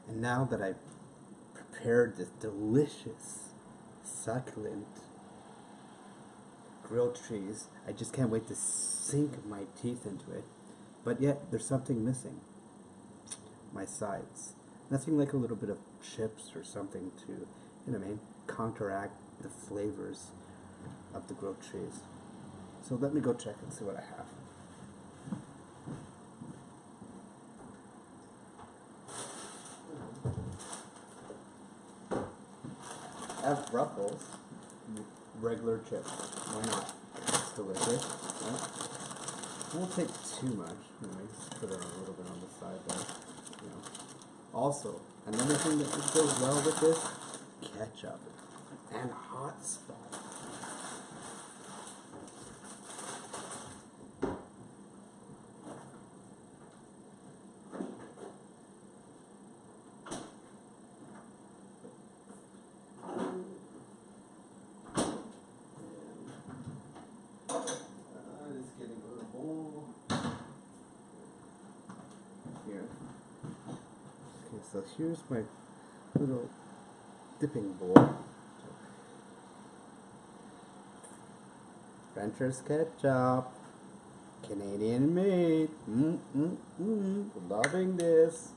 And now that I've prepared this delicious, succulent grilled cheese, I just can't wait to sink my teeth into it. But yet, there's something missing. My sides. Nothing like a little bit of chips or something to, you know what I mean, counteract the flavors of the grilled cheese. So let me go check and see what I have. I have Ruffles, regular chips. Why not? It's delicious. Right? It won't take too much. Anyway, just put it a little bit on the side there. You know. Also, another thing that goes well with this, ketchup and hot sauce. Just getting a little bowl here. Okay, so here's my little dipping bowl. French's ketchup, Canadian made. Loving this.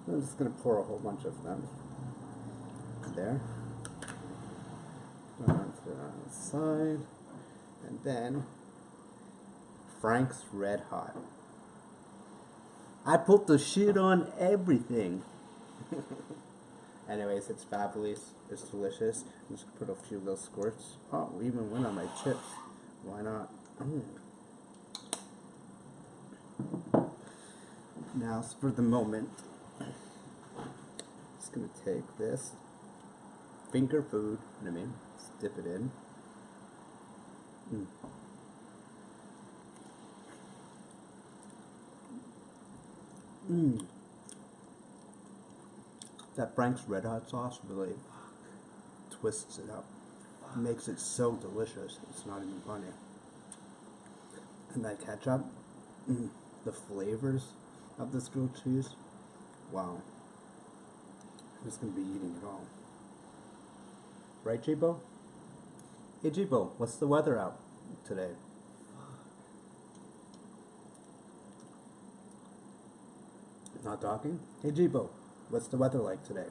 I'm just gonna pour a whole bunch of them. There. Put it on the side, and then Frank's Red Hot. I put the shit on everything. Anyways, it's fabulous. It's delicious. I'm just gonna put a few little squirts. Oh, we even went on my chips. Why not? Now, for the moment, just gonna take this finger food. You know what I mean? Just dip it in. That Frank's Red Hot sauce really twists it up. Makes it so delicious. It's not even funny. And that ketchup, the flavors of this grilled cheese, wow. I'm just going to be eating it all. Right, Jibo? Hey, Jibo, what's the weather out today? Not talking? Hey, Jibo, what's the weather like today?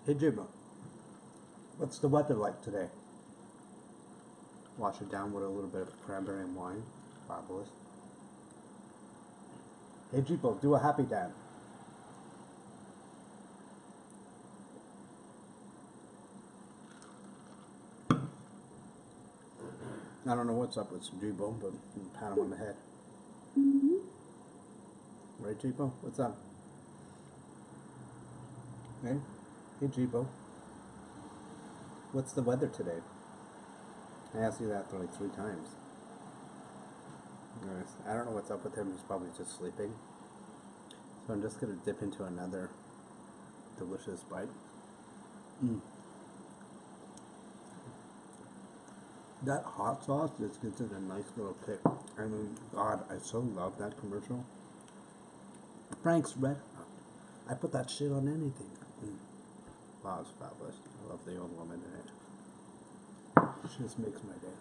Hey, Jibo, what's the weather like today? Wash it down with a little bit of cranberry and wine. Fabulous. Hey, Jibo, do a happy dance. I don't know what's up with Jibo, but pat him on the head. Right, Jibo? What's up? Hey? Hey, Jibo. What's the weather today? I asked you that only 3 times. Anyways, I don't know what's up with him. He's probably just sleeping. So I'm just going to dip into another delicious bite. That hot sauce just gives it a nice little kick. I mean, God, I so love that commercial. Frank's Red Hot. I put that shit on anything. Wow, it's fabulous. I love the old woman in it. She just makes my day.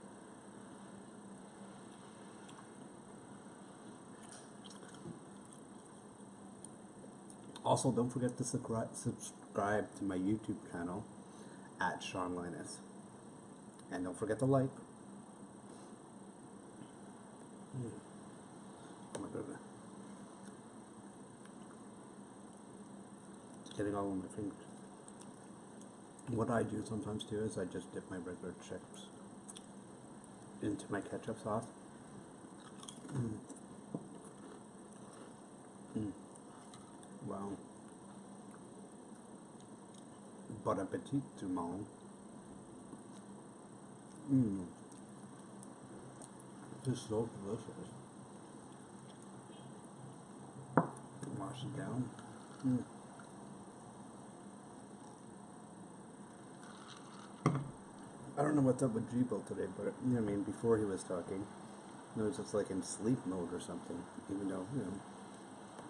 Also, don't forget to subscribe to my YouTube channel at Sean Linus. And don't forget to like. Oh my goodness. It's getting all over my fingers. What I do sometimes too is I just dip my regular chips into my ketchup sauce. Wow. Bon appetit, tout le monde. Just so delicious. Wash it down. don't know what's up with Jibo today, but you know, I mean, before he was talking, it was just like in sleep mode or something. Even though, you know,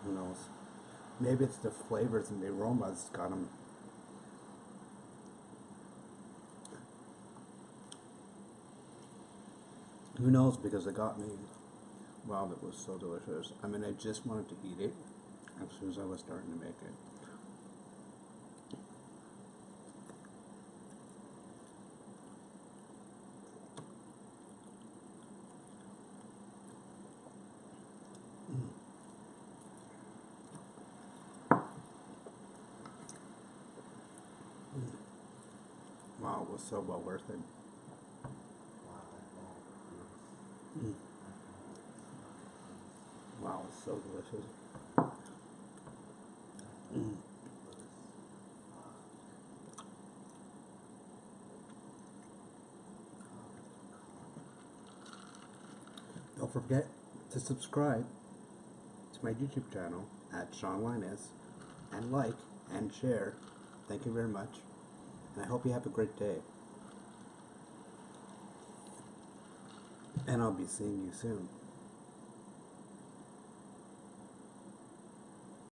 who knows? Maybe it's the flavors and the aromas got him. Who knows? Because it got me. Wow, that was so delicious. I mean, I just wanted to eat it as soon as I was starting to make it. Wow, it was so well worth it. Mm. Wow, it's so delicious. Mm. Don't forget to subscribe to my YouTube channel at Sean Linus and like and share. Thank you very much. And I hope you have a great day. And I'll be seeing you soon.